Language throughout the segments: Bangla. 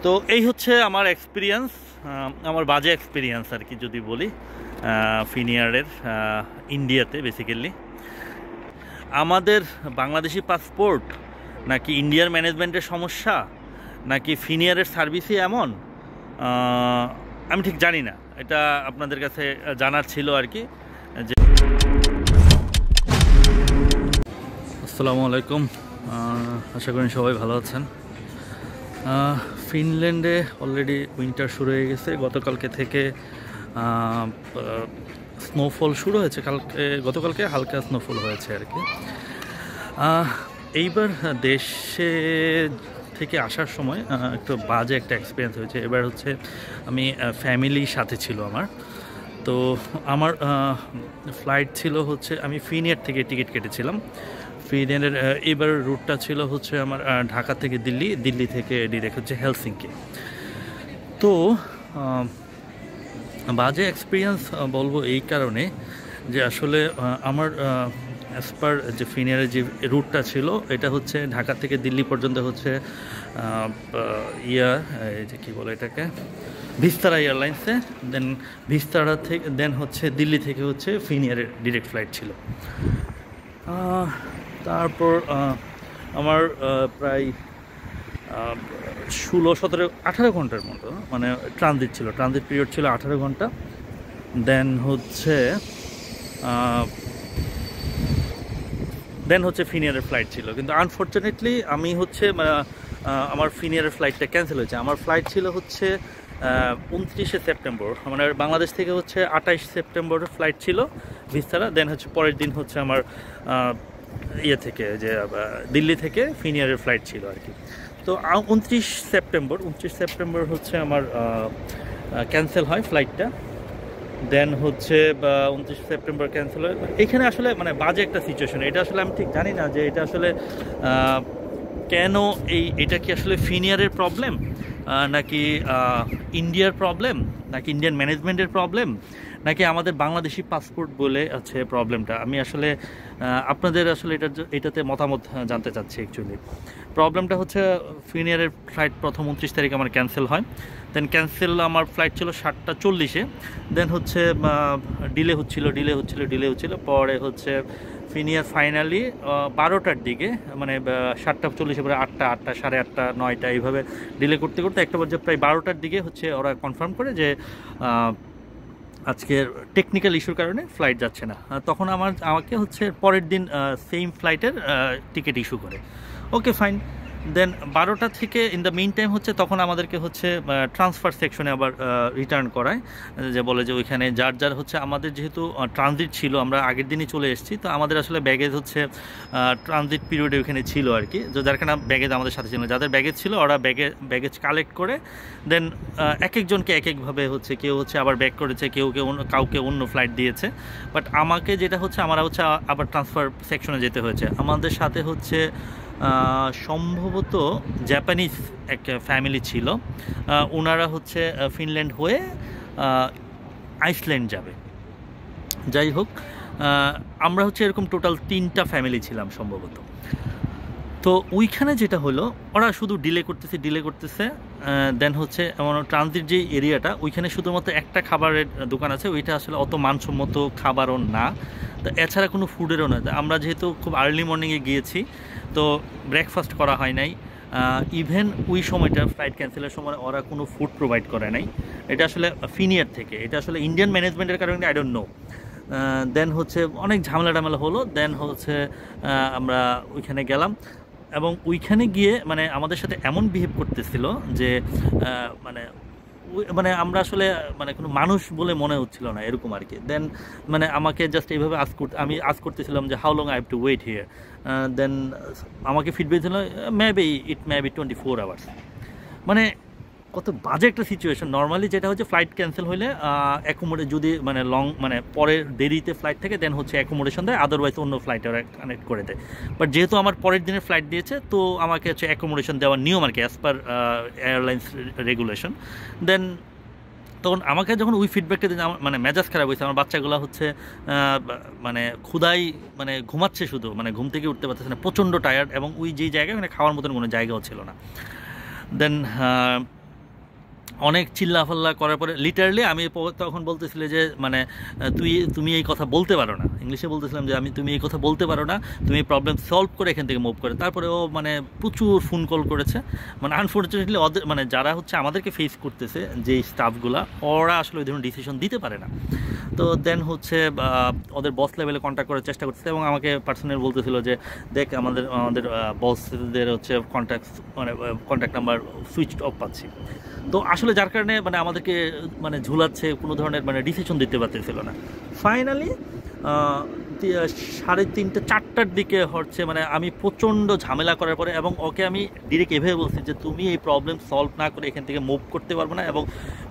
তো এই হচ্ছে আমার এক্সপিরিয়েন্স, আমার বাজে এক্সপিরিয়েন্স আর কি যদি বলি ফিনিয়ারের ইন্ডিয়াতে। বেসিক্যালি আমাদের বাংলাদেশি পাসপোর্ট নাকি ইন্ডিয়ার ম্যানেজমেন্টের সমস্যা নাকি ফিনিয়ারের সার্ভিসই এমন, আমি ঠিক জানি না। এটা আপনাদের কাছে জানার ছিল আর কি। যে আসসালামু আলাইকুম, আশা করি সবাই ভালো আছেন। ফিনল্যান্ডে অলরেডি উইন্টার শুরু হয়ে গেছে। গতকালকে থেকে স্নোফল শুরু হয়েছে, গতকালকে হালকা স্নোফল হয়েছে আর কি। এইবার দেশে থেকে আসার সময় একটু বাজে একটা এক্সপিরিয়েন্স হয়েছে। এবার হচ্ছে আমি ফ্যামিলির সাথে ছিল আমার, তো আমার ফ্লাইট ছিল হচ্ছে, আমি ফিনিয়ার থেকে টিকিট কেটেছিলাম। ফিনিয়ারের এবার রুটটা ছিল হচ্ছে আমার ঢাকা থেকে দিল্লি, দিল্লি থেকে ডিরেক্ট হচ্ছে হেলসিঙ্কি। তো বাজে এক্সপিরিয়েন্স বলবো এই কারণে যে আসলে আমার অ্যাজ পার যে ফিনিয়ারের যে রুটটা ছিল এটা হচ্ছে ঢাকা থেকে দিল্লি পর্যন্ত হচ্ছে এই যে কী বলে এটাকে, ভিস্তারা এয়ারলাইন্সে। দেন ভিস্তারা থেকে দেন হচ্ছে দিল্লি থেকে হচ্ছে ফিনিয়ারের ডিরেক্ট ফ্লাইট ছিল। তারপর আমার প্রায় 16, 17, 18 ঘন্টার মতো মানে ট্রানজিট ছিল, ট্রানজিট পিরিয়ড ছিল 18 ঘন্টা। দেন হচ্ছে ফিনিয়ারের ফ্লাইট ছিল, কিন্তু আনফর্চুনেটলি আমি হচ্ছে আমার ফিনিয়ারের ফ্লাইটটা ক্যান্সেল হয়েছে। আমার ফ্লাইট ছিল হচ্ছে 29শে সেপ্টেম্বর, মানে বাংলাদেশ থেকে হচ্ছে 28 সেপ্টেম্বর ফ্লাইট ছিল ভিস্তারা। দেন হচ্ছে পরের দিন হচ্ছে আমার থেকে যে দিল্লি থেকে ফিনিয়ারের ফ্লাইট ছিল আর কি। তো 29 সেপ্টেম্বর হচ্ছে আমার ক্যান্সেল হয় ফ্লাইটটা। দেন হচ্ছে 29 সেপ্টেম্বর ক্যান্সেল হয়। এখানে আসলে মানে বাজে একটা সিচুয়েশন। এটা আসলে আমি ঠিক জানি না যে এটা আসলে কেন, এটা কি আসলে ফিনিয়ারের প্রবলেম নাকি ইন্ডিয়ার প্রবলেম নাকি ইন্ডিয়ান ম্যানেজমেন্টের প্রবলেম নাকি আমাদের বাংলাদেশি পাসপোর্ট বলে আছে প্রবলেমটা। আমি আসলে আপনাদের আসলে এটাতে মতামত জানতে চাচ্ছি। অ্যাকচুয়ালি প্রবলেমটা হচ্ছে ফিনিয়ারের ফ্লাইট প্রথম 29 তারিখ আমার ক্যান্সেল হয়। দেন ক্যান্সেল আমার ফ্লাইট ছিল 7:40-এ। দেন হচ্ছে ডিলে হচ্ছিল। পরে হচ্ছে ফিনিয়ার ফাইনালি 12টার দিকে, মানে 7:40 পরে 8টা, 8:30, 9টা এইভাবে ডিলে করতে একটা পর্যায়ে প্রায় 12টার দিকে হচ্ছে ওরা কনফার্ম করে যে আজকের টেকনিক্যাল ইস্যুর কারণে ফ্লাইট যাচ্ছে না। তখন আমাকে হচ্ছে পরের দিন সেম ফ্লাইটের টিকিট ইস্যু করে। Okay fine. দেন 12টা থেকে ইন দ্য মেইন টাইম হচ্ছে তখন আমাদেরকে হচ্ছে ট্রান্সফার সেকশনে আবার রিটার্ন করায়, যে বলে যে ওইখানে যার হচ্ছে আমাদের যেহেতু ট্রানজিট ছিল, আমরা আগের দিনই চলে এসেছি, তো আমাদের আসলে ব্যাগেজ হচ্ছে ট্রানজিট পিরিয়ডে ওইখানে ছিল আর কি। যার কারণে ব্যাগেজ আমাদের সাথে ছিল, যাদের ব্যাগেজ ছিল ওরা ব্যাগেজ কালেক্ট করে দেন এক একজনকে এক একভাবে হচ্ছে, কেউ হচ্ছে আবার ব্যাক করেছে, কাউকে অন্য ফ্লাইট দিয়েছে। বাট আমাকে যেটা হচ্ছে আমরা হচ্ছে আবার ট্রান্সফার সেকশনে যেতে হয়েছে। আমাদের সাথে হচ্ছে সম্ভবত জাপানিজ এক ফ্যামিলি ছিল, ওনারা হচ্ছে ফিনল্যান্ড হয়ে আইসল্যান্ড যাবে। যাই হোক, আমরা হচ্ছে এরকম টোটাল 3টা ফ্যামিলি ছিলাম সম্ভবত। তো ওইখানে যেটা হলো, ওরা শুধু ডিলে করতেছে। দেন হচ্ছে এমন ট্রানজিট যে এরিয়াটা, ওইখানে শুধুমাত্র একটা খাবারের দোকান আছে, ওইটা আসলে অত মানসম্মত খাবারও না, তো এছাড়া কোনো ফুডেরও না। আমরা যেহেতু খুব আর্লি মর্নিংয়ে গিয়েছি, তো ব্রেকফাস্ট করা হয় নাই। ইভেন ওই সময়টা ফ্লাইট ক্যান্সেলের সময় ওরা কোনো ফুড প্রোভাইড করে নাই। এটা আসলে ফিনিয়ার থেকে, এটা আসলে ইন্ডিয়ান ম্যানেজমেন্টের কারণে, আই ডোন্ট নো। দেন হচ্ছে অনেক ঝামেলা হলো। দেন হচ্ছে আমরা ওইখানে গেলাম, এবং ওইখানে গিয়ে মানে আমাদের সাথে এমন বিহেভ করতেছিল যে মানে আমরা আসলে মানে কোনো মানুষ বলে মনে হচ্ছিল না, এরকম আর কি। দেন মানে আমাকে জাস্ট এইভাবে আমি আজ করতেছিলাম যে how long I have to wait here. Then আমাকে ফিডব্যাক দিল ইট মে বি 24 আওয়ার্স। মানে কত বাজে একটা সিচুয়েশন। নর্মালি যেটা হচ্ছে ফ্লাইট ক্যান্সেল হলে যদি মানে মানে পরের দেরিতে ফ্লাইট থাকে দেন হচ্ছে অ্যাকোমোডেশন দেয়, আদারওয়াইজ অন্য ফ্লাইট ওরা কানেক্ট করে দেয়। বাট যেহেতু আমার পরের দিনের ফ্লাইট দিয়েছে, তো আমাকে হচ্ছে অ্যাকোমোডেশন দেওয়ার নিয়ম আর কি, অ্যাজ পার এয়ারলাইন্স রেগুলেশন। দেন তখন আমাকে যখন ওই ফিডব্যাকটা দিন, আমার মানে মেজাজ খারাপ হয়েছে। আমার বাচ্চাগুলো হচ্ছে মানে ক্ষুধাই মানে ঘুমাচ্ছে, শুধু মানে ঘুম থেকে উঠতে পারতেছে না, প্রচণ্ড টায়ার্ড, এবং ওই যেই জায়গায় মানে খাওয়ার মতন কোনো জায়গাও ছিল না। দেন অনেক চিল্লাফাল্লা করার পরে লিটারালি আমি তখন বলতেছিলে যে মানে তুমি এই কথা বলতে পারো না, ইংলিশে বলতেছিলাম যে তুমি এই কথা বলতে পারো না, তুমি প্রবলেম সলভ করে এখান থেকে মুভ করে। তারপরে ও মানে প্রচুর ফোন কল করেছে, মানে আনফর্চুনেটলি ওদের মানে যারা হচ্ছে আমাদেরকে ফেস করতেছে যে স্টাফগুলা, ওরা আসলে ওই ধরনের ডিসিশন দিতে পারে না। তো দেন হচ্ছে ওদের বস লেভেলে কন্ট্যাক্ট করার চেষ্টা করতেছে এবং আমাকে পার্সোনাল বলতেছিল যে দেখ আমাদের বসদের হচ্ছে কন্ট্যাক্ট নাম্বার সুইচ অফ পাচ্ছি। তো আসলে যার কারণে মানে আমাদেরকে মানে ঝুলাচ্ছে, কোনো ধরনের মানে ডিসিশন দিতে পারতেছিল না। ফাইনালি 3:30 4টার দিকে হচ্ছে মানে আমি প্রচণ্ড ঝামেলা করার পরে, এবং ওকে আমি ডিরেক্ট এভাবে বলছি যে তুমি এই প্রবলেম সলভ না করে এখান থেকে মুভ করতে পারবো না। এবং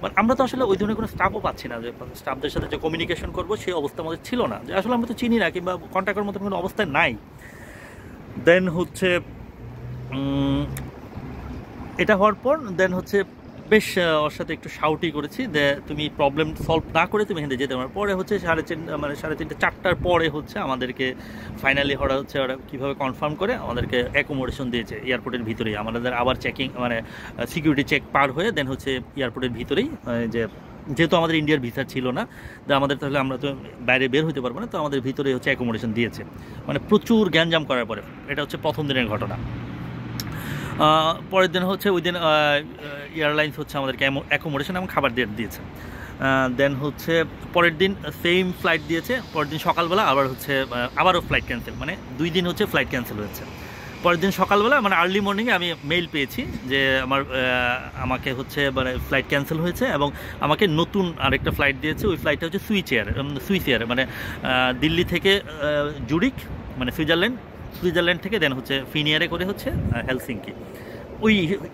মানে আমরা তো আসলে ওই ধরনের কোনো স্টাফও পাচ্ছি না, যে স্টাফদের সাথে যে কমিউনিকেশন করবো সেই অবস্থা আমাদের ছিল না, যে আসলে আমরা তো চিনি না কিংবা কন্ট্যাক্ট করার মতো কোনো অবস্থায় নাই। দেন হচ্ছে এটা হওয়ার পর দেন হচ্ছে বেশ ওর সাথে একটু শাউটি করেছি যে তুমি প্রবলেম সলভ না করে তুমি এখানে যেতে পারো। পরে হচ্ছে 3:30 4টার পরে হচ্ছে আমাদেরকে ফাইনালি ওরা কীভাবে কনফার্ম করে আমাদেরকে অ্যাকোমোডেশন দিয়েছে এয়ারপোর্টের ভিতরেই। আমাদের আবার চেকিং মানে সিকিউরিটি চেক পার হয়ে দেন হচ্ছে এয়ারপোর্টের ভিতরেই, যেহেতু আমাদের ইন্ডিয়ার ভিসা ছিল না, আমাদের তাহলে আমরা তো বাইরে বের হতে পারবো না, তো আমাদের ভিতরে হচ্ছে অ্যাকোমোডেশন দিয়েছে, মানে প্রচুর গ্যাঞ্জাম করার পরে। এটা হচ্ছে প্রথম দিনের ঘটনা। পরের দিন হচ্ছে ওই দিন এয়ারলাইন্স হচ্ছে আমাদেরকে অ্যাকোমোডেশন এবং খাবার দিয়েছে। দেন হচ্ছে পরের দিন সেম ফ্লাইট দিয়েছে, পরের দিন সকালবেলা আবারও ফ্লাইট ক্যান্সেল, মানে 2 দিন হচ্ছে ফ্লাইট ক্যান্সেল হয়েছে। পরের দিন সকালবেলা মানে আর্লি মর্নিংয়ে আমি মেইল পেয়েছি যে আমাকে হচ্ছে মানে ফ্লাইট ক্যান্সেল হয়েছে এবং আমাকে নতুন আরেকটা ফ্লাইট দিয়েছে। ওই ফ্লাইটটা হচ্ছে সুইস এয়ার, মানে দিল্লি থেকে জুরিক মানে সুইজারল্যান্ড থেকে দেন হচ্ছে ফিনিয়ারে করে হচ্ছে হেলসিঙ্কি, ওই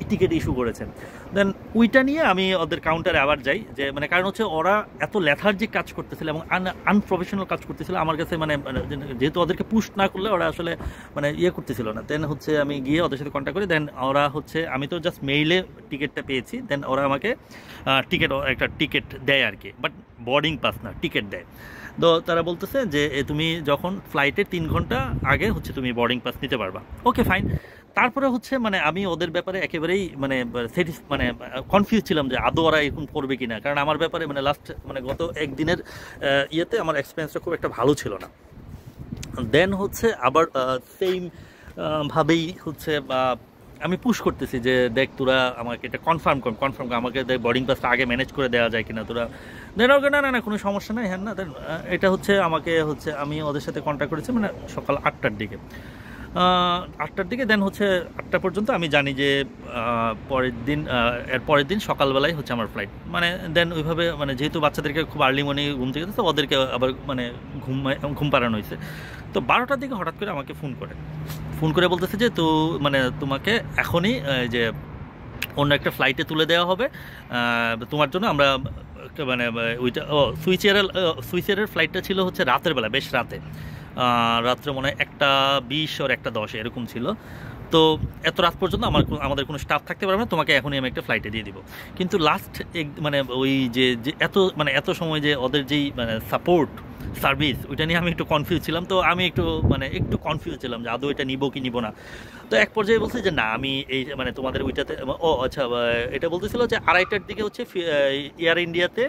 টিকিট ইস্যু করেছেন। দেন ওইটা নিয়ে আমি ওদের কাউন্টারে আবার যাই, যে মানে কারণ হচ্ছে ওরা এত লেথার্জিক কাজ করতেছিল এবং আনপ্রফেশনাল কাজ করতেছিল আমার কাছে, মানে যেহেতু ওদেরকে পুশ না করলে ওরা আসলে মানে করতেছিল না। দেন হচ্ছে আমি গিয়ে ওদের সাথে কন্ট্যাক্ট করি। দেন ওরা হচ্ছে আমি তো জাস্ট মেইলে টিকিটটা পেয়েছি, দেন ওরা আমাকে একটা টিকিট দেয় আর কি, বাট বোর্ডিং পাস না, টিকিট দেয়। তো তারা বলতেছে যে তুমি যখন ফ্লাইটের 3 ঘন্টা আগে হচ্ছে তুমি বোর্ডিং পাস নিতে পারবা। Okay fine. তারপরে হচ্ছে মানে আমি ওদের ব্যাপারে একেবারেই মানে কনফিউজ ছিলাম যে আদৌ ওরা এরকম করবে কিনা, কারণ আমার ব্যাপারে মানে গত একদিনের ইয়েতে আমার এক্সপিরিয়েন্সটা খুব একটা ভালো ছিল না। দেন হচ্ছে আবার সেম ভাবেই হচ্ছে আমি পুশ করতেছি যে দেখ তোরা আমাকে এটা কনফার্ম কর, আমাকে দেখ বোর্ডিং পাসটা আগে ম্যানেজ করে দেওয়া যায় কিনা তোরা। দেন ওকে না কোনো সমস্যা নেই, হ্যাঁ না। দেন এটা হচ্ছে আমি ওদের সাথে কন্ট্যাক্ট করেছি মানে সকাল 8টার দিকে। 8টার দিকে দেন হচ্ছে 8টা পর্যন্ত আমি জানি যে পরের দিন সকালবেলায় হচ্ছে আমার ফ্লাইট। মানে দেন ওইভাবে মানে যেহেতু বাচ্চাদেরকে খুব আর্লি মর্নিং ঘুম থেকে তো ওদেরকে আবার মানে ঘুম পাড়ানো হয়েছে। তো 12টার দিকে হঠাৎ করে আমাকে ফোন করে বলতেছে যে মানে তোমাকে এখনই যে অন্য একটা ফ্লাইটে তুলে দেওয়া হবে তোমার জন্য। আমরা মানে ওইটা সুইস এয়ারের ফ্লাইটটা ছিল হচ্ছে রাতের বেলা, বেশ রাত্রে মনে হয় 1:20 আর 1:10 এরকম ছিল। তো এত রাত পর্যন্ত আমাদের কোনো স্টাফ থাকতে পারবে না, তোমাকে এখনই আমি একটা ফ্লাইটে দিয়ে দিব। কিন্তু লাস্ট মানে ওই যে এত সময় যে ওদের যেই মানে সাপোর্ট সার্ভিস, ওইটা নিয়ে আমি একটু কনফিউজ ছিলাম। তো আমি একটু কনফিউজ ছিলাম যে আদৌ এটা নিব কি নিব না। তো এক পর্যায়ে বলছে যে না আমি এই মানে তোমাদের ওইটাতে আচ্ছা এটা বলতেছিল যে 2:30টার দিকে হচ্ছে এয়ার ইন্ডিয়াতে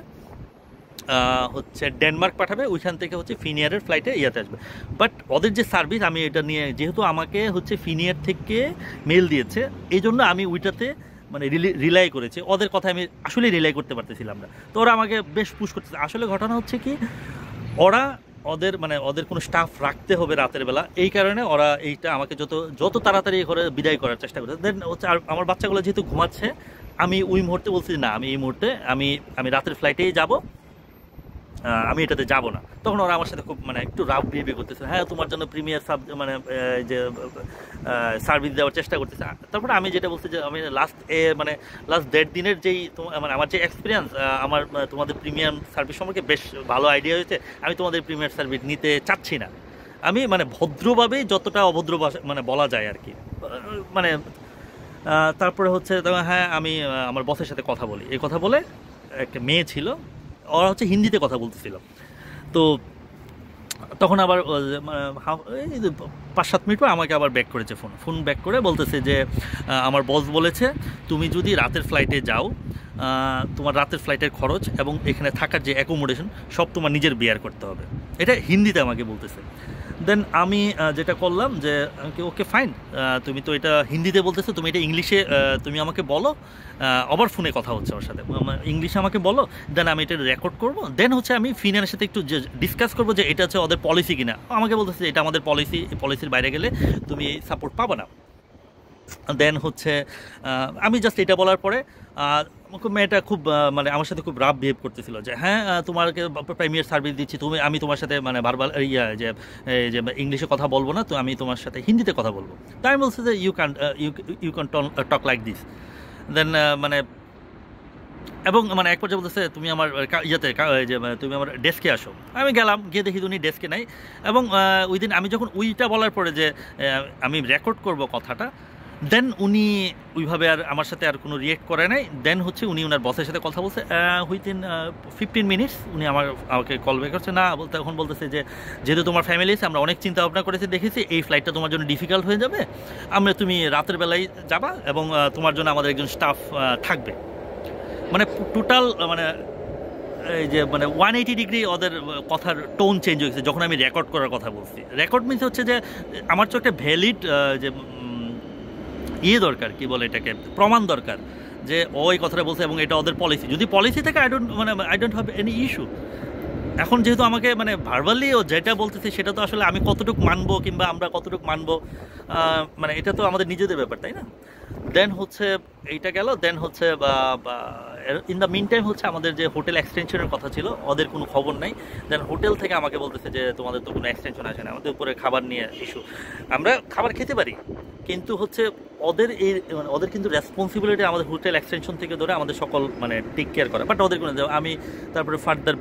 হচ্ছে ডেনমার্ক পাঠাবে, ওইখান থেকে হচ্ছে ফিনিয়ারের ফ্লাইটে আসবে। বাট ওদের যে সার্ভিস, আমি এটা নিয়ে যেহেতু আমাকে হচ্ছে ফিনিয়ার থেকে মেল দিয়েছে, এই জন্য আমি ওইটাতে মানে রিলাই করেছি। ওদের কথা আমি আসলে রিলাই করতে পারতেছিলাম না। তো ওরা আমাকে বেশ পুশ করতেছে। আসলে ঘটনা হচ্ছে কি, ওদের কোনো স্টাফ রাখতে হবে রাতের বেলা, এই কারণে ওরা এইটা আমাকে যত তাড়াতাড়ি করে বিদায় করার চেষ্টা করছে। দেন হচ্ছে আর আমার বাচ্চাগুলো যেহেতু ঘুমাচ্ছে, আমি ওই মুহূর্তে বলছি না আমি এই মুহূর্তে আমি রাতের ফ্লাইটেই যাব, আমি এটাতে যাব না। তখন ওরা আমার সাথে খুব মানে একটু রাফ বিহেভিয়ার করতেছে, হ্যাঁ তোমার জন্য প্রিমিয়ার যে সার্ভিস দেওয়ার চেষ্টা করতেছে। তারপরে আমি যেটা বলছি যে আমি লাস্ট 1.5 দিনের যেই মানে আমার যে এক্সপিরিয়েন্স, আমার তোমাদের প্রিমিয়াম সার্ভিস সম্পর্কে বেশ ভালো আইডিয়া হয়েছে, আমি তোমাদের প্রিমিয়ার সার্ভিস নিতে চাচ্ছি না। আমি মানে ভদ্রভাবেই যতটা অভদ্র মানে বলা যায় আর কি মানে। তারপরে হচ্ছে হ্যাঁ আমি আমার বসের সাথে কথা বলি, এই কথা বলে একটা মেয়ে ছিল, ওরা হচ্ছে হিন্দিতে কথা বলতেছিল। তো তখন আবার 5-7 মিনিট পর আমাকে আবার ব্যাক করেছে, ফোন ব্যাক করে বলতেছে যে আমার বস বলেছে তুমি যদি রাতের ফ্লাইটে যাও তোমার রাতের ফ্লাইটের খরচ এবং এখানে থাকার যে অ্যাকোমোডেশন সব তোমার নিজের বেয়ার করতে হবে। এটা হিন্দিতে আমাকে বলতেছে। দেন আমি যেটা করলাম যে ওকে ফাইন, তুমি তো এটা হিন্দিতে বলতেছো, তুমি এটা ইংলিশে তুমি আমাকে বলো। আবার ফোনে কথা হচ্ছে ওর সাথে, ইংলিশে আমাকে বলো, দেন আমি এটা রেকর্ড করবো, দেন হচ্ছে আমি ফিনারের সাথে একটু ডিসকাস করবো যে এটা হচ্ছে ওদের পলিসি কিনা। আমাকে বলতেছে এটা আমাদের পলিসি, পলিসির বাইরে গেলে তুমি সাপোর্ট পাবো না। দেন হচ্ছে আমি জাস্ট এটা বলার পরে মেয়েটা খুব মানে আমার সাথে খুব রাফ বিহেভ করতেছিল যে হ্যাঁ তোমাকে প্রিমিয়ার সার্ভিস দিচ্ছি, আমি তোমার সাথে মানে বারবার যে ইংলিশে কথা বলবো না, তো আমি তোমার সাথে হিন্দিতে কথা বলবো। তাই আমি বলছি যে you can talk like this. Then মানে এবং মানে এক পর্যায়ে বলতেছে তুমি আমার ইয়েতে যে তুমি আমার ডেস্কে আসো। আমি গেলাম, গিয়ে দেখি উনি ডেস্কে নাই। এবং ওই দিন আমি যখন উইটা বলার পরে যে আমি রেকর্ড করব কথাটা, দেন উনি ওইভাবে আর আমার সাথে আর কোনো রিয়েক্ট করে নাই। দেন হচ্ছে উনি ওনার বসের সাথে কথা বলছে উইদিন 15 মিনিটস উনি আমাকে কল ব্যাক করছে। না বলতে এখন বলতেছে যে যেহেতু তোমার ফ্যামিলি আছে, আমরা অনেক চিন্তা ভাবনা করেছি, দেখেছি এই ফ্লাইটটা তোমার জন্য ডিফিকাল্ট হয়ে যাবে, তুমি রাতের বেলায় যাবা এবং তোমার জন্য আমাদের একজন স্টাফ থাকবে। মানে টোটাল মানে এই যে মানে 180 ডিগ্রি ওদের কথার টোন চেঞ্জ হয়েছে যখন আমি রেকর্ড করার কথা বলছি। রেকর্ড মিনস হচ্ছে যে আমার তো একটা ভ্যালিড যে দরকার, কি বলে এটাকে, প্রমাণ দরকার যে ওই কথাটা বলছে এবং এটা ওদের পলিসি। যদি পলিসি থেকে I don't have any issue. এখন যেহেতু আমাকে মানে ভার্বালি ও যেটা বলতেছে সেটা তো আসলে আমি কতটুকু মানবো কিংবা আমরা কতটুকু মানবো, মানে এটা তো আমাদের নিজেদের ব্যাপার, তাই না? দেন হচ্ছে এইটা গেল। দেন হচ্ছে ইন দ্য মিন টাইম হচ্ছে আমাদের যে হোটেল এক্সটেনশনের কথা ছিল ওদের কোনো খবর নাই। দেন হোটেল থেকে আমাকে বলতেছে যে তোমাদের তো কোনো এক্সটেনশন আসে না, আমাদের উপরে খাবার নিয়ে ইস্যু। আমরা খাবার খেতে পারি কিন্তু হচ্ছে ওদের এই মানে ওদের কিন্তু রেসপন্সিবিলিটি আমাদের হোটেল এক্সটেনশন থেকে ধরে আমাদের সকল মানে টেক কেয়ার করা, বাট ওদের কোনো আমি তারপরে ফার্দার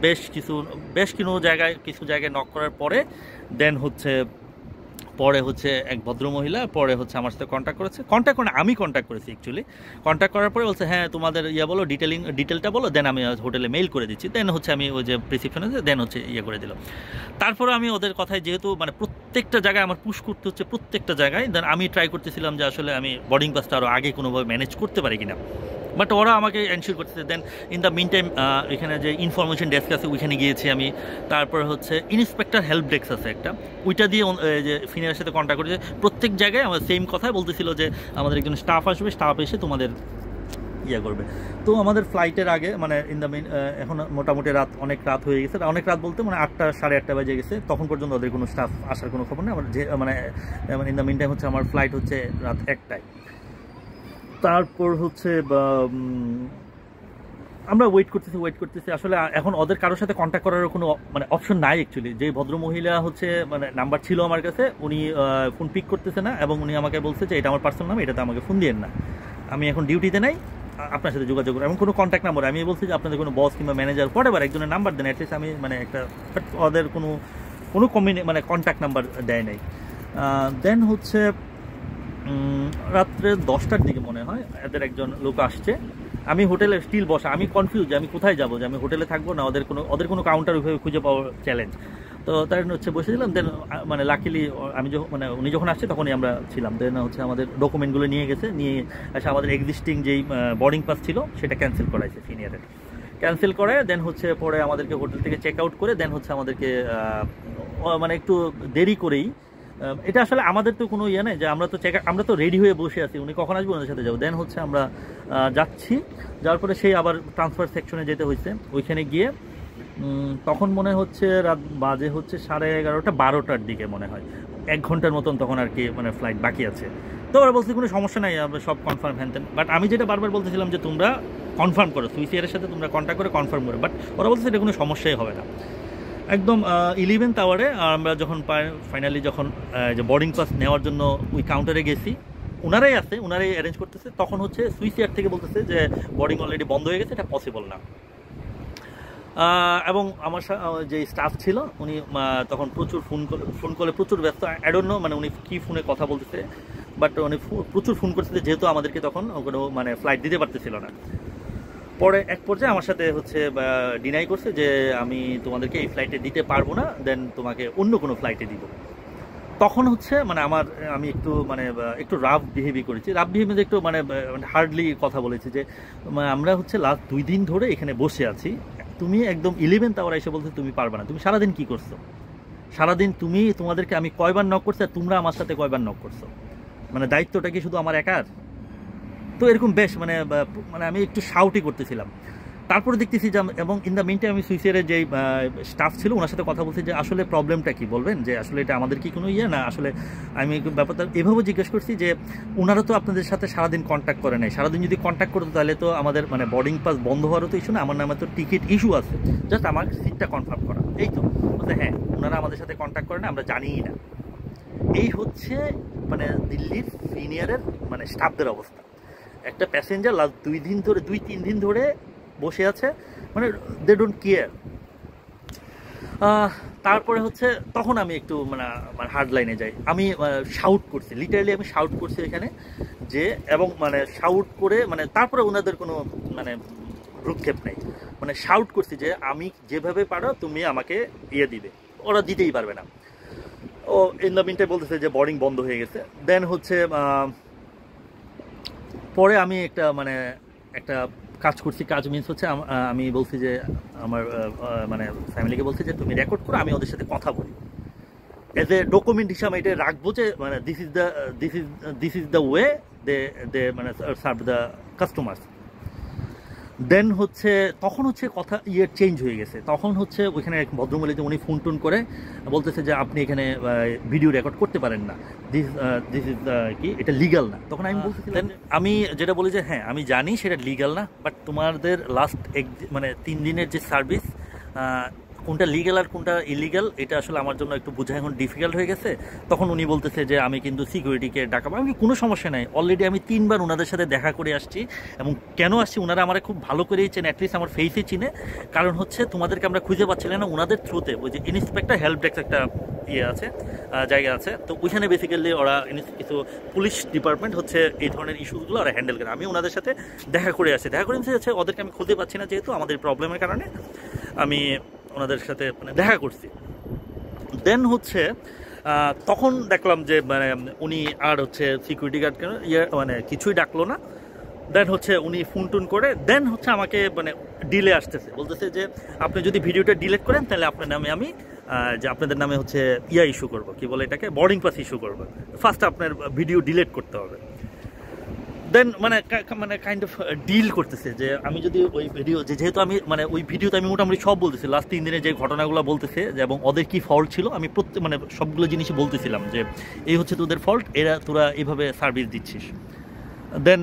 কিছু জায়গায় নক করার পরে দেন হচ্ছে এক ভদ্রমহিলা পরে হচ্ছে আমার সাথে কন্ট্যাক্ট করে আমি কন্ট্যাক্ট করেছি অ্যাকচুয়ালি। কন্ট্যাক্ট করার পরে বলছে হ্যাঁ তোমাদের বলো ডিটেলটা বলো, দেন আমি হোটেলে মেইল করে দিচ্ছি। দেন হচ্ছে আমি ওই যে প্রিসক্রিপশন আছে দেন হচ্ছে করে দিল। তারপরে আমি ওদের কথায় যেহেতু মানে প্রত্যেকটা জায়গায় আমার পুশ করতে হচ্ছে, প্রত্যেকটা জায়গায়, দেন আমি ট্রাই করতেছিলাম যে আসলে আমি বোর্ডিং পাসটা আরও আগে কোনোভাবে ম্যানেজ করতে পারি কিনা, বাট ওরা আমাকে এনশিওর করতেছে। দেন ইন দ্য মিন টাইম এখানে যে ইনফরমেশন ডেস্ক আছে ওইখানে গিয়েছি আমি। তারপর হচ্ছে ইন্সপেক্টর হেল্প ডেস্ক আছে একটা, ওইটা দিয়ে যে ফিনারের সাথে কন্ট্যাক্ট করেছে। প্রত্যেক জায়গায় আমার সেম কথাই বলতেছিল যে আমাদের একজন স্টাফ আসবে, স্টাফ এসে তোমাদের করবে। তো আমাদের ফ্লাইটের আগে মানে ইন দ্য মিন এখন মোটামুটি অনেক রাত হয়ে গেছে, অনেক রাত বলতে মানে 8টা 8:30 বাজে গেছে। তখন পর্যন্ত ওদের কোনো স্টাফ আসার কোনো খবর নেই। আমার যে মানে ইন দ্য মিন টাইম হচ্ছে আমার ফ্লাইট হচ্ছে রাত 1টায়। তারপর হচ্ছে আমরা ওয়েট করতেছি আসলে এখন ওদের কারোর সাথে কন্ট্যাক্ট করার কোনো মানে অপশন নাই অ্যাকচুয়ালি। যে ভদ্রমহিলা হচ্ছে মানে নাম্বার ছিল আমার কাছে, উনি ফোন পিক করতেছে না এবং উনি আমাকে বলছে যে এটা আমার পার্সোনাল নাম, এটাতে আমাকে ফোন দিয়েন না, আমি এখন ডিউটিতে নাই, আপনার সাথে যোগাযোগ করুন। এমন কোনো কন্ট্যাক্ট নাম্বার আমি বলছি যে আপনাদের কোনো বস কিংবা ম্যানেজার হোয়াটএভার একজনের নাম্বার দেন অ্যাটলিস্ট, আমি মানে একটা ওদের কোনো মানে কন্ট্যাক্ট নাম্বার দেয় নাই। দেন হচ্ছে রাত্রে 10টার দিকে মনে হয় এদের একজন লোক আসছে। আমি হোটেলে স্টিল বসা, আমি কনফিউজ যে আমি কোথায় যাবো, যে আমি হোটেলে থাকবো না ওদের কোনো কাউন্টার ওইভাবে খুঁজে পাওয়ার চ্যালেঞ্জ। তো তার হচ্ছে বসেছিলাম। দেন মানে লাকিলি আমি যখন মানে উনি যখন আসছে তখনই আমরা ছিলাম। দেন হচ্ছে আমাদের ডকুমেন্টগুলো নিয়ে এসে আমাদের এক্সিস্টিং যেই বোর্ডিং পাস ছিল সেটা ক্যান্সেল করাইছে সিনিয়রের, ক্যান্সেল করে দেন হচ্ছে পরে আমাদেরকে হোটেল থেকে চেক আউট করে দেন হচ্ছে আমাদেরকে মানে একটু দেরি করেই, এটা আসলে আমাদের তো কোনো ইয়ে নেই যে আমরা তো রেডি হয়ে বসে আছি, উনি কখন আসবে ওনাদের সাথে যাবো। দেন হচ্ছে আমরা যাচ্ছি, যাওয়ার পরে সেই আবার ট্রান্সফার সেকশনে যেতে হয়েছে। ওইখানে গিয়ে তখন মনে হচ্ছে রাত বাজে হচ্ছে 11:30 12টার দিকে মনে হয়, 1 ঘন্টার মতন তখন আর কি মানে ফ্লাইট বাকি আছে। তো ওরা বলছে কোনো সমস্যা নাই, আমরা সব কনফার্ম হ্যানতেন। বাট আমি যেটা বারবার বলতেছিলাম যে তোমরা কনফার্ম করো, সুইস এয়ারের সাথে তোমরা কন্ট্যাক্ট করে কনফার্ম করো, বাট ওরা বলছে এটা কোনো সমস্যাই হবে না। একদম 11th আওয়ারে আমরা যখন ফাইনালি যে বোর্ডিং পাস নেওয়ার জন্য ওই কাউন্টারে গেছি, ওনারাই অ্যারেঞ্জ করতেছে। তখন হচ্ছে সুইস এয়ার থেকে বলতেছে যে বোর্ডিং অলরেডি বন্ধ হয়ে গেছে, এটা পসিবল না। এবং আমার যে স্টাফ ছিল উনি তখন প্রচুর ফোন করে প্রচুর ব্যস্ত, আই ডোন্ট নো মানে উনি কী ফোনে কথা বলতেছে, বাট উনি প্রচুর ফোন করতেছে যেহেতু আমাদেরকে তখন কোনো মানে ফ্লাইট দিতে পারতেছিল না। পরে এক পর্যায়ে আমার সাথে হচ্ছে ডিনাই করছে যে আমি তোমাদেরকে এই ফ্লাইটে দিতে পারবো না, দেন তোমাকে অন্য কোনো ফ্লাইটে দিব। তখন হচ্ছে মানে আমি একটু মানে একটু রাফ বিহেভি করেছি, রাফ বিহেভিয়ার একটু মানে হার্ডলি কথা বলেছি যে আমরা হচ্ছে লাস্ট 2 দিন ধরে এখানে বসে আছি, তুমি একদম 11th আওয়ার এসে বলছো তুমি পারবে না, তুমি সারাদিন কি করছো, সারাদিন তোমাদেরকে আমি কয়বার নক করছি আর তোমরা আমার সাথে কয়বার নক করছো, মানে দায়িত্বটা কি শুধু আমার একার? তো এরকম বেশ মানে মানে আমি একটু শাউটই করতেছিলাম। তারপরে দেখতেছি যে এবং ইন দ্য মিন টাইম আমি সুইসের যে স্টাফ ছিল ওনার সাথে কথা বলছি যে আসলে প্রবলেমটা কি বলবেন, যে আসলে এটা আমাদের কি কোনো ইয়ে না, আসলে আমি ব্যাপারটা এভাবে জিজ্ঞেস করছি যে ওনারা তো আপনাদের সাথে সারাদিন কন্ট্যাক্ট করে নাই, সারাদিন যদি কন্ট্যাক্ট করতো তাহলে তো আমাদের মানে বোর্ডিং পাস বন্ধ হওয়ারও তো ইস্যু না, আমার নামে তো টিকিট ইস্যু আছে, জাস্ট আমার সিটটা কনফার্ম করা, এই তো বলতে হ্যাঁ ওনারা আমাদের সাথে কন্ট্যাক্ট করে না, আমরা জানিই না। এই হচ্ছে মানে দিল্লির সিনিয়রের মানে স্টাফদের অবস্থা। একটা প্যাসেঞ্জার লাস্ট 2-3 দিন ধরে বসে আছে, মানে দে ডোন্ট কেয়ার। তারপরে হচ্ছে তখন আমি একটু মানে হার্ড লাইনে যাই, আমি শাউট করছি, লিটারালি আমি শাউট করছি এখানে যে, এবং মানে শাউট করে মানে তারপরে ওনাদের কোনো মানে ভ্রুক্ষেপ নেই, মানে শাউট করছি যে আমি যেভাবে পারো তুমি আমাকে ইয়ে দিবে, ওরা দিতেই পারবে না। ও ইন দ্য মিনটাইম বলতেছে যে বোর্ডিং বন্ধ হয়ে গেছে। দেন হচ্ছে পরে আমি একটা কাজ করছি, কাজ মিনস হচ্ছে আমি বলছি যে আমার মানে ফ্যামিলিকে বলছি যে তুমি রেকর্ড করো, আমি ওদের সাথে কথা বলি, এজ এ ডকুমেন্ট হিসাবে এটা রাখবো যে মানে this is the way they মানে সার্ভ দ্য কাস্টমার্স। দেন হচ্ছে তখন হচ্ছে কথা চেঞ্জ হয়ে গেছে, তখন হচ্ছে ওইখানে এক ভদ্রমহিলা উনি ফোন টোন করে বলতেছে যে আপনি এখানে ভিডিও রেকর্ড করতে পারেন না, দিস ইজ কি এটা লিগাল না। তখন আমি বলতেছিলাম, আমি যেটা বলি যে হ্যাঁ আমি জানি সেটা লিগাল না, বাট তোমাদের লাস্ট মানে 3 দিনের যে সার্ভিস কোনটা লিগ্যাল আর কোনটা ইলিগাল এটা আসলে আমার জন্য একটু বোঝা এখন ডিফিকাল্ট হয়ে গেছে। তখন উনি বলতেছে যে আমি কিন্তু সিকিউরিটিকে ডাকাবো, আমি কোনো সমস্যা নাই, অলরেডি আমি 3 বার ওনাদের সাথে দেখা করে আসছি, এবং কেন আসছি ওনারা আমার খুব ভালো করেই চেনে, অ্যাটলিস্ট আমার ফেসে চিনে, কারণ হচ্ছে তোমাদেরকে আমরা খুঁজে পাচ্ছিলাম না, ওনাদের থ্রুতে ওই যে ইন্সপেক্টর হেল্প ডেস্ক একটা ইয়ে আছে জায়গা আছে, তো ওইখানে বেসিক্যালি ওরা কিছু পুলিশ ডিপার্টমেন্ট হচ্ছে এই ধরনের ইস্যুগুলো ওরা হ্যান্ডেল করে। আমি ওনাদের সাথে দেখা করে আসছি, দেখা করে হচ্ছে ওদেরকে আমি খুঁজে পাচ্ছি না যেহেতু আমাদের প্রবলেমের কারণে, আমি ওনাদের সাথে মানে দেখা করছি। দেন হচ্ছে তখন দেখলাম যে মানে উনি আর হচ্ছে সিকিউরিটি গার্ড মানে কিছুই ডাকলো না। দেন হচ্ছে উনি ফোন টোন করে দেন হচ্ছে আমাকে মানে ডিলে আসতেছে, বলতেছে যে আপনি যদি ভিডিওটা ডিলিট করেন তাহলে আপনার নামে আমি যে আপনাদের নামে হচ্ছে ইস্যু করবো, কি বলে এটাকে, বোর্ডিং পাস ইস্যু করবো, ফার্স্ট আপনার ভিডিও ডিলিট করতে হবে। দেন মানে কাইন্ড অফ ডিল করতেছে যে আমি যদি ওই ভিডিও যেহেতু আমি মানে ওই ভিডিওতে আমি মোটামুটি সব বলতেছি, লাস্ট 3 দিনে যে ঘটনাগুলো বলতেছে যে এবং ওদের কি ফল্ট ছিল আমি মানে সবগুলো জিনিসই বলতেছিলাম যে এই হচ্ছে তোদের ফল্ট, তোরা এইভাবে সার্ভিস দিচ্ছিস। দেন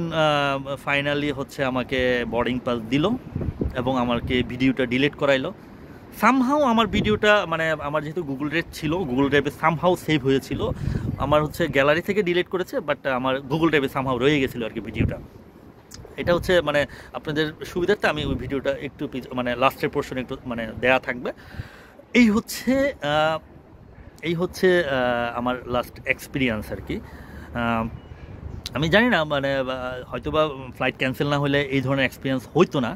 ফাইনালি হচ্ছে আমাকে বোর্ডিং পাস দিল এবং আমাকে ভিডিওটা ডিলিট করাইলো। সামহাও আমার ভিডিওটা মানে আমার যেহেতু গুগল ড্রাইভ ছিল, গুগল ড্রাইভে সামহাও সেভ হয়েছিল, আমার হচ্ছে গ্যালারি থেকে ডিলিট করেছে, বাট আমার গুগল ড্রাইভে সামহাও রয়ে গেছিলো আর কি ভিডিওটা। এটা হচ্ছে মানে আপনাদের সুবিধার্থে আমি ওই ভিডিওটা একটু মানে লাস্টের পোর্শন একটু মানে দেয়া থাকবে। এই হচ্ছে আমার লাস্ট এক্সপিরিয়েন্স আর কি। আমি জানি না মানে হয়তোবা ফ্লাইট ক্যান্সেল না হলে এই ধরনের এক্সপিরিয়েন্স হইতো না,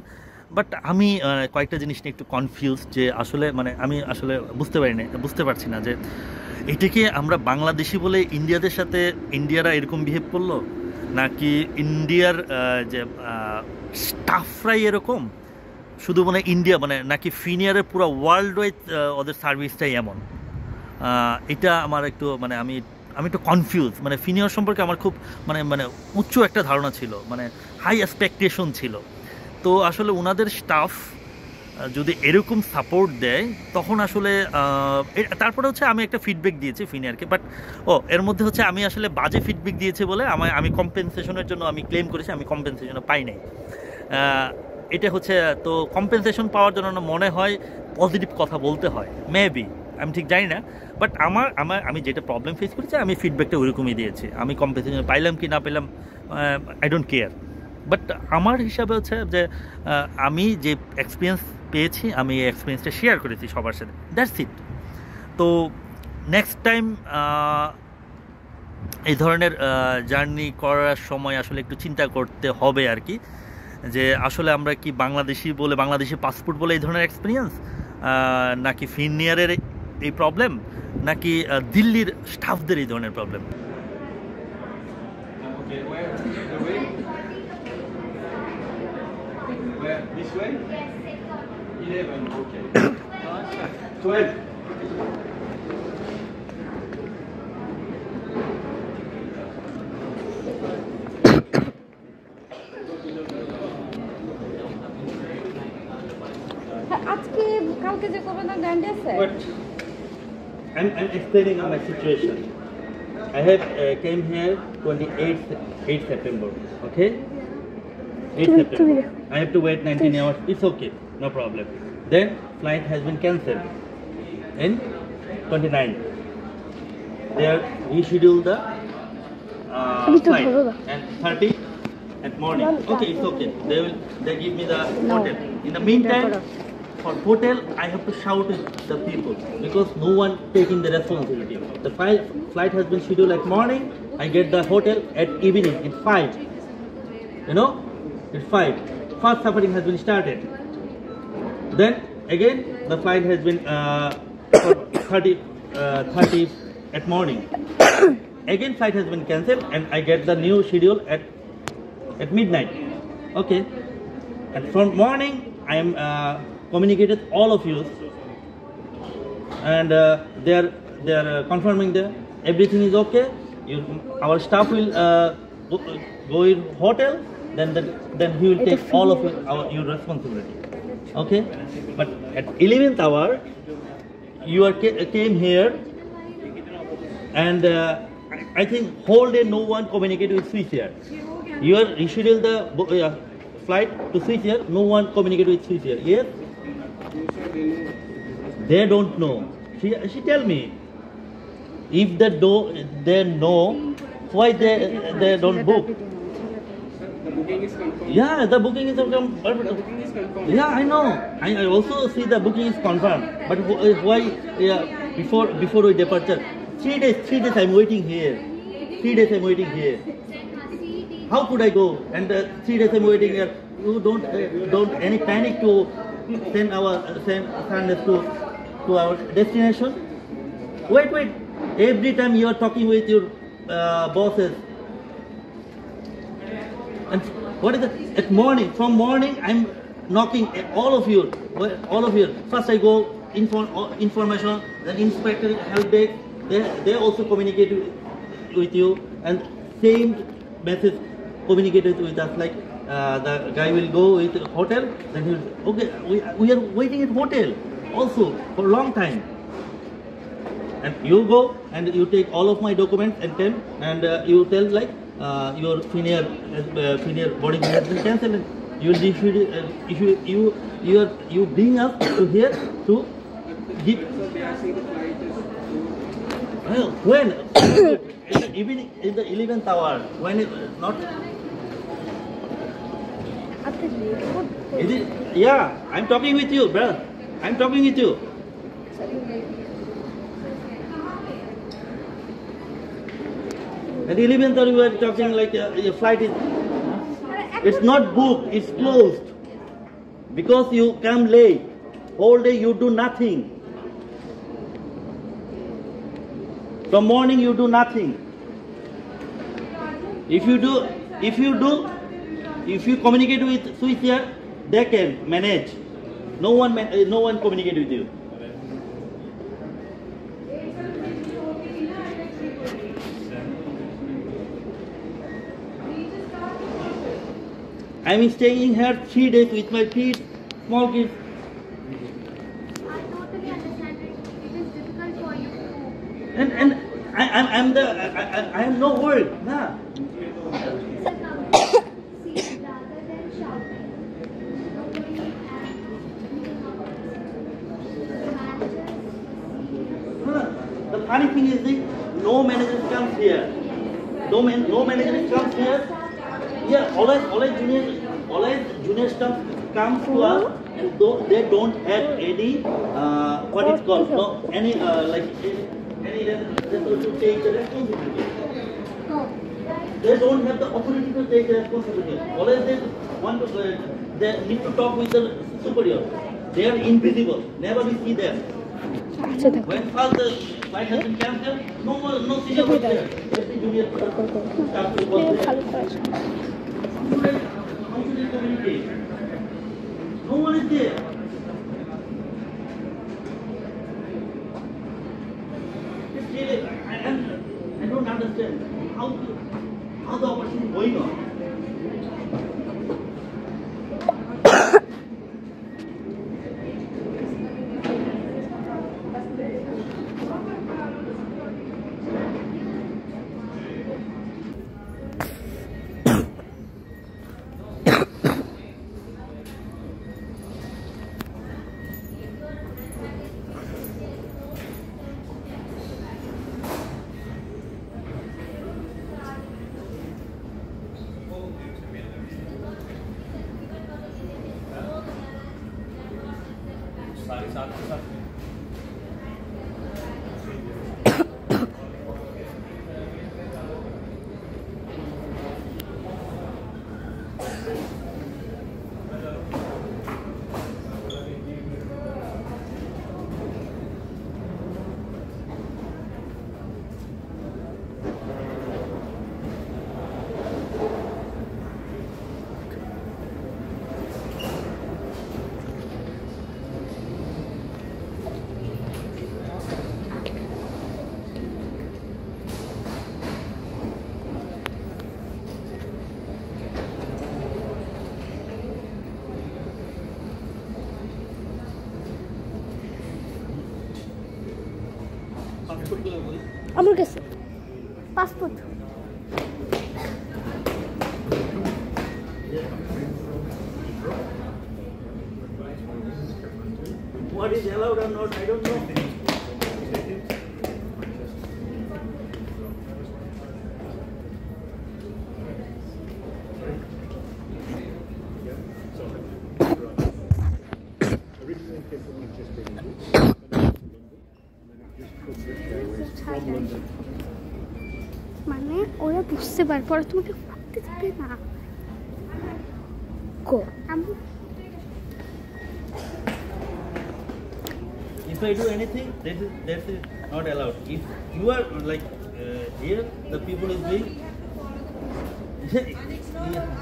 বাট আমি কয়েকটা জিনিস নিয়ে একটু কনফিউজ যে আসলে মানে আমি আসলে বুঝতে পারছি না যে এটাকে আমরা বাংলাদেশি বলে ইন্ডিয়াদের সাথে ইন্ডিয়ারা এরকম বিহেভ করলো, নাকি ইন্ডিয়ার যে স্টাফরাই এরকম, শুধু মানে ইন্ডিয়া মানে নাকি ফিনিয়ারের পুরো ওয়ার্ল্ড ওয়াইড ওদের সার্ভিসটাই এমন, এটা আমার একটু মানে আমি একটু কনফিউজ। মানে ফিনিয়ার সম্পর্কে আমার খুব মানে উচ্চ একটা ধারণা ছিল, মানে হাই এক্সপেকটেশন ছিল। তো আসলে ওনাদের স্টাফ যদি এরকম সাপোর্ট দেয় তখন আসলে তারপরে হচ্ছে আমি একটা ফিডব্যাক দিয়েছি ফিনিয়ারকে, বাট এর মধ্যে হচ্ছে আমি আসলে বাজে ফিডব্যাক দিয়েছি বলে আমি কম্পেনসেশনের জন্য আমি ক্লেম করেছি, আমি কম্পেনসেশন পাই নাই। এটা হচ্ছে তো কম্পেনসেশন পাওয়ার জন্য মনে হয় পজিটিভ কথা বলতে হয়, মেবি আমি ঠিক জানি না, বাট আমি যেটা প্রবলেম ফেস করেছি আমি ফিডব্যাকটা ওইরকমই দিয়েছি। আমি কম্পেনসেশন পাইলাম কি না পেলাম আই ডোন্ট কেয়ার, বাট আমার হিসাবে হচ্ছে যে আমি যে এক্সপিরিয়েন্স পেয়েছি আমি এই এক্সপিরিয়েন্সটা শেয়ার করেছি সবার সাথে, দ্যাটস ইট। তো নেক্সট টাইম এই ধরনের জার্নি করার সময় আসলে একটু চিন্তা করতে হবে আর কি, যে আসলে আমরা কি বাংলাদেশি বলে, বাংলাদেশি পাসপোর্ট বলে এই ধরনের এক্সপিরিয়েন্স, নাকি ফিনিয়ারের এই প্রবলেম, নাকি দিল্লির স্টাফদের এই ধরনের প্রবলেম। This way? 11, okay. 12. আজকে কালকে যে করবে না গ্যারান্টি আছে? But I'm explaining my situation. I have came here 8 September, okay? 8 September. I have to wait 19 hours. It's okay, no problem. Then flight has been cancelled in 29. They are rescheduled the flight and 30 at morning. Okay, it's okay. They give me the hotel. In the meantime, for hotel I have to shout at the people because no one taking the responsibility. The flight has been scheduled at morning. I get the hotel at evening at 5. You know, at 5. First suffering has been started. Then again the flight has been for 30 at morning. Again flight has been cancelled and I get the new schedule at midnight. Okay, and from morning I am communicated all of you, and they are confirming that everything is okay. Our staff will go in hotel. Then he will take all of your responsibility. Okay, but at 11th hour you came here, and I think whole day no one communicated with Swissair. You are rescheduled the flight to Swissair. No one communicated with Swissair. Yes, they don't know. She tell me if they know, why they don't book. The booking is confirmed. Yeah, the booking is confirmed. The booking is confirmed. Yeah, I know. I also see the booking is confirmed. But why? Yeah, before we departure, 3 days I'm waiting here. 3 days I'm waiting here. How could I go? And 3 days I'm waiting here. You don't any panic to send us to our destination. Wait. Every time you are talking with your bosses. And what is it? At morning, from morning I'm knocking at all of you. First I go information, then inspector help desk. They also communicate with you, and same message communicated with us. Like the guy will go with hotel, then he will, okay, we are waiting at hotel also for a long time. And you go and you take all of my documents and you tell like your senior boarding has been cancelled. You will you bring us to here to give. So they are saying the flight is When? in the 11th hour. When it not? Is it? Yeah, I'm talking with you, brother. I'm talking with you. At 11th hour, we were talking like your flight is. It's not booked. It's closed because you come late. Whole day you do nothing. From morning you do nothing. If you communicate with Swissair, they can manage. No one communicate with you. I'm staying here 3 days with my kids, small kids. I totally understand it. It is difficult for you to And I am no work. Nah. see rather than shouting. Nobody has The funny thing is that no manager comes here. No manager comes here. Yeah, always junior staff comes to us, and though they don't have any what it's called, no any like any to take the responsibility. They don't have the authority to take the responsibility. Always they want to, they need to talk with the superior. They are invisible. Never we see them. আচ্ছা দেখো When all the flight has been cancelled, no senior was there. Every junior staff was there. ভালো কাজ How should they communicate? No one is there. It's really, I don't understand how the operation is going on. আমার কাছে passport What is allowed or not, I don't know. মানে ওরা বুঝতে পারে পরে তোমাকে ভাবতে যাবে না কো আমি If I do anything, that is not allowed. If you are like here, the people is doing. Yeah.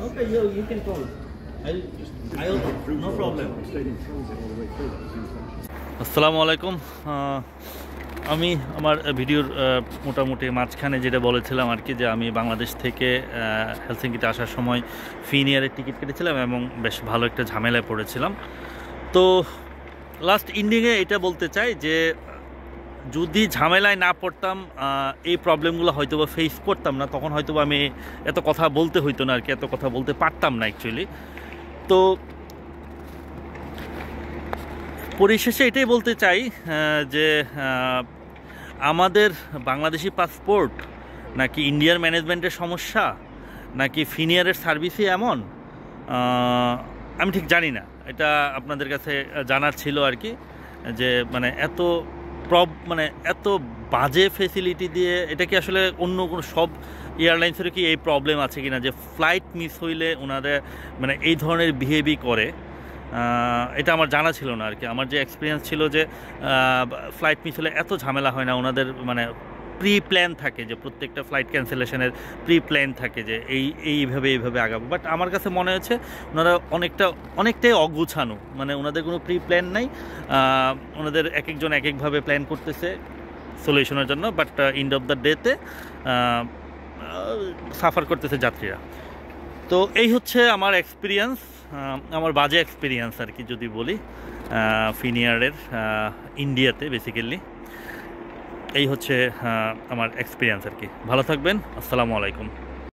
Okay, you can call. I'll no problem. আসসালামু আলাইকুম আমি আমার ভিডিওর মোটামুটি মাঝখানে যেটা বলেছিলাম আর কি যে আমি বাংলাদেশ থেকে হেলসিঙ্কিতে আসার সময় ফিনিয়ারের টিকিট কেটেছিলাম এবং বেশ ভালো একটা ঝামেলায় পড়েছিলাম তো লাস্ট এন্ডিংয়ে এটা বলতে চাই যে যদি ঝামেলায় না পড়তাম এই প্রবলেমগুলো হয়তো বা ফেস করতাম না তখন হয়তো আমি এত কথা বলতে হইতো না আর কি এত কথা বলতে পারতাম না অ্যাকচুয়ালি তো পরিশেষে এটাই বলতে চাই যে আমাদের বাংলাদেশি পাসপোর্ট নাকি ইন্ডিয়ার ম্যানেজমেন্টের সমস্যা নাকি ফিনিয়ারের সার্ভিসই এমন আমি ঠিক জানি না এটা আপনাদের কাছে জানার ছিল আর কি যে মানে এত বাজে ফেসিলিটি দিয়ে এটা কি আসলে অন্য কোনো সব এয়ারলাইন্সেরও কি এই প্রবলেম আছে কিনা যে ফ্লাইট মিস হইলে ওনারা মানে এই ধরনের বিহেভই করে এটা আমার জানা ছিল না আর কি আমার যে এক্সপিরিয়েন্স ছিল যে ফ্লাইট মিস হলে এত ঝামেলা হয় না ওনাদের মানে প্রি প্ল্যান থাকে যে প্রত্যেকটা ফ্লাইট ক্যান্সেলেশনের প্রি প্ল্যান থাকে যে এইভাবে আগাবো বাট আমার কাছে মনে হয়েছে ওনারা অনেকটাই অগুছানো মানে ওনাদের কোনো প্রি প্ল্যান নাই ওনাদের এক একজন এক একভাবে প্ল্যান করতেছে সলিউশনের জন্য বাট এন্ড অফ দ্য ডেতে সাফার করতেছে যাত্রীরা তো এই হচ্ছে আমার এক্সপিরিয়েন্স আমার বাজে এক্সপিরিয়েন্স আর কি যদি বলি ফিনিয়ারের ইন্ডিয়াতে বেসিক্যালি এই হচ্ছে আমার এক্সপিরিয়েন্স আর কি ভালো থাকবেন আসসালামু আলাইকুম